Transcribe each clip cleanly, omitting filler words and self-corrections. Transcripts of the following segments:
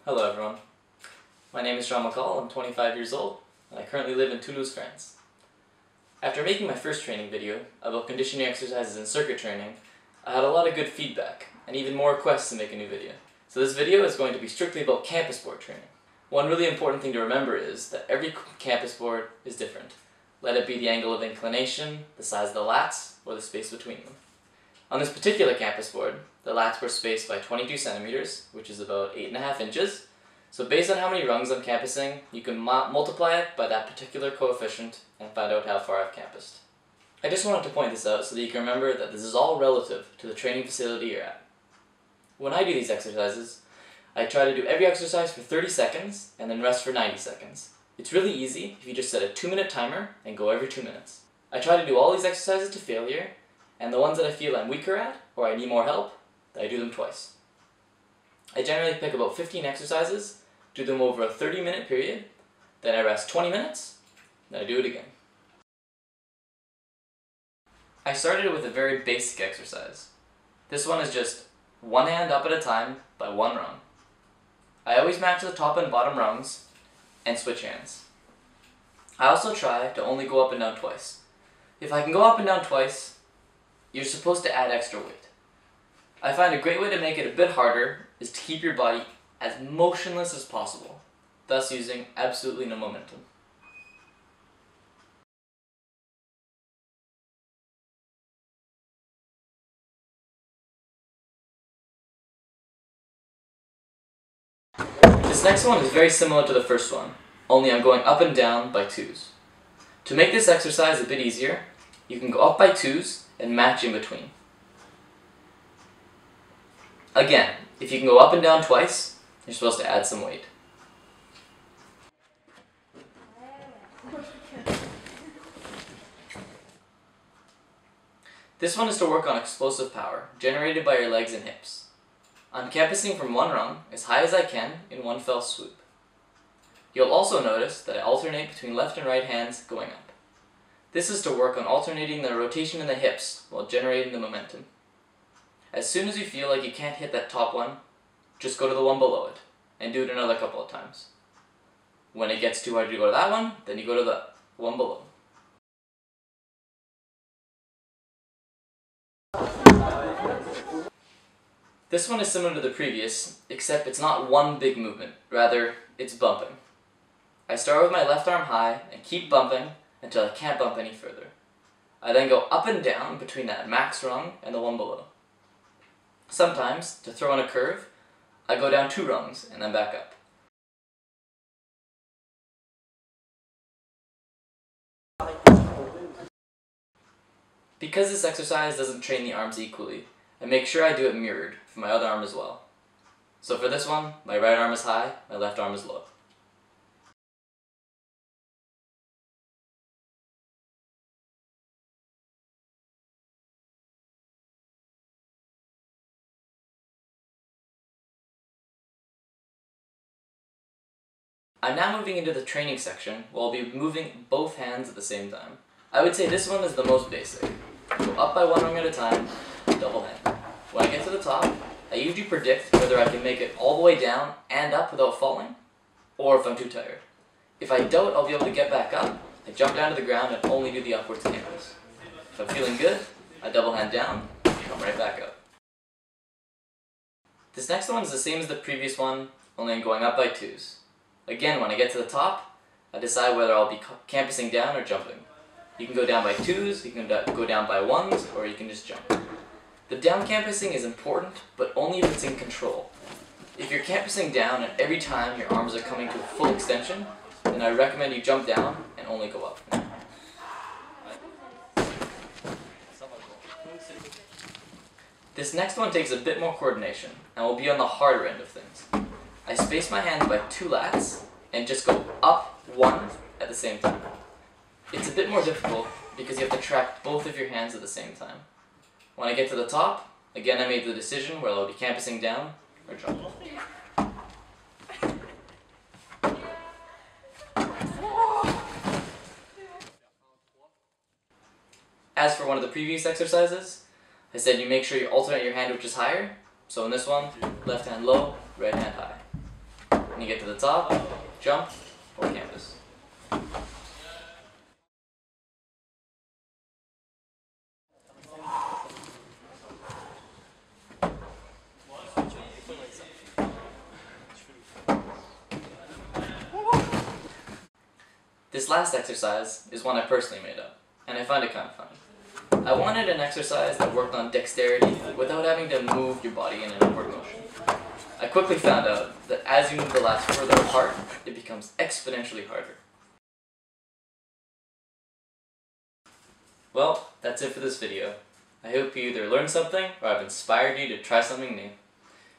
Hello everyone. My name is McColl, I'm 25 years old, and I currently live in Toulouse, France. After making my first training video about conditioning exercises and circuit training, I had a lot of good feedback, and even more requests to make a new video. So this video is going to be strictly about campus board training. One really important thing to remember is that every campus board is different. Let it be the angle of inclination, the size of the lats, or the space between them. On this particular campus board, the lats were spaced by 22 centimeters, which is about 8.5 inches. So based on how many rungs I'm campusing, you can multiply it by that particular coefficient and find out how far I've campused. I just wanted to point this out so that you can remember that this is all relative to the training facility you're at. When I do these exercises, I try to do every exercise for 30 seconds and then rest for 90 seconds. It's really easy if you just set a 2-minute timer and go every 2 minutes. I try to do all these exercises to failure, and the ones that I feel I'm weaker at, or I need more help, I do them twice. I generally pick about 15 exercises, do them over a 30-minute period, then I rest 20 minutes, then I do it again. I started with a very basic exercise. This one is just one hand up at a time by one rung. I always match the top and bottom rungs and switch hands. I also try to only go up and down twice. If I can go up and down twice, you're supposed to add extra weight. I find a great way to make it a bit harder is to keep your body as motionless as possible, thus using absolutely no momentum. This next one is very similar to the first one, only I'm going up and down by twos. To make this exercise a bit easier, you can go up by twos and match in between. Again, if you can go up and down twice, you're supposed to add some weight. This one is to work on explosive power, generated by your legs and hips. I'm campusing from one rung as high as I can in one fell swoop. You'll also notice that I alternate between left and right hands going up. This is to work on alternating the rotation in the hips while generating the momentum. As soon as you feel like you can't hit that top one, just go to the one below it, and do it another couple of times. When it gets too hard to go to that one, then you go to the one below. This one is similar to the previous, except it's not one big movement, rather, it's bumping. I start with my left arm high and keep bumping until I can't bump any further. I then go up and down between that max rung and the one below. Sometimes, to throw in a curve, I go down 2 rungs and then back up. Because this exercise doesn't train the arms equally, I make sure I do it mirrored for my other arm as well. So for this one, my right arm is high, my left arm is low. I'm now moving into the training section where I'll be moving both hands at the same time. I would say this one is the most basic. Go up by one rung at a time, double hand. When I get to the top, I usually predict whether I can make it all the way down and up without falling, or if I'm too tired. If I doubt I'll be able to get back up, I jump down to the ground and only do the upwards campus. If I'm feeling good, I double hand down, come right back up. This next one is the same as the previous one, only I'm going up by twos. Again, when I get to the top, I decide whether I'll be campusing down or jumping. You can go down by twos, you can go down by ones, or you can just jump. The down campusing is important, but only if it's in control. If you're campusing down and every time your arms are coming to a full extension, then I recommend you jump down and only go up. This next one takes a bit more coordination, and will be on the harder end of things. I space my hands by 2 lats, and just go up 1 at the same time. It's a bit more difficult, because you have to track both of your hands at the same time. When I get to the top, again I made the decision whether I'll be campusing down or jumping. As for one of the previous exercises, I said you make sure you alternate your hand which is higher. So in this one, left hand low, right hand high. When you get to the top, jump or canvas. This last exercise is one I personally made up, and I find it kind of funny. I wanted an exercise that worked on dexterity without having to move your body in an upward motion. I quickly found out that as you move the lats further apart, it becomes exponentially harder. Well, that's it for this video. I hope you either learned something or I've inspired you to try something new.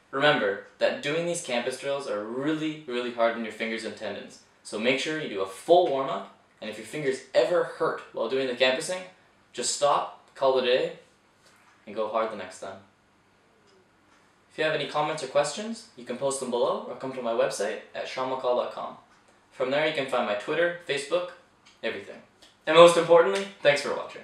Remember that doing these campus drills are really hard on your fingers and tendons, so make sure you do a full warm-up, and if your fingers ever hurt while doing the campusing, just stop, call it a day, and go hard the next time. If you have any comments or questions, you can post them below or come to my website at McColl.com. From there you can find my Twitter, Facebook, everything. And most importantly, thanks for watching.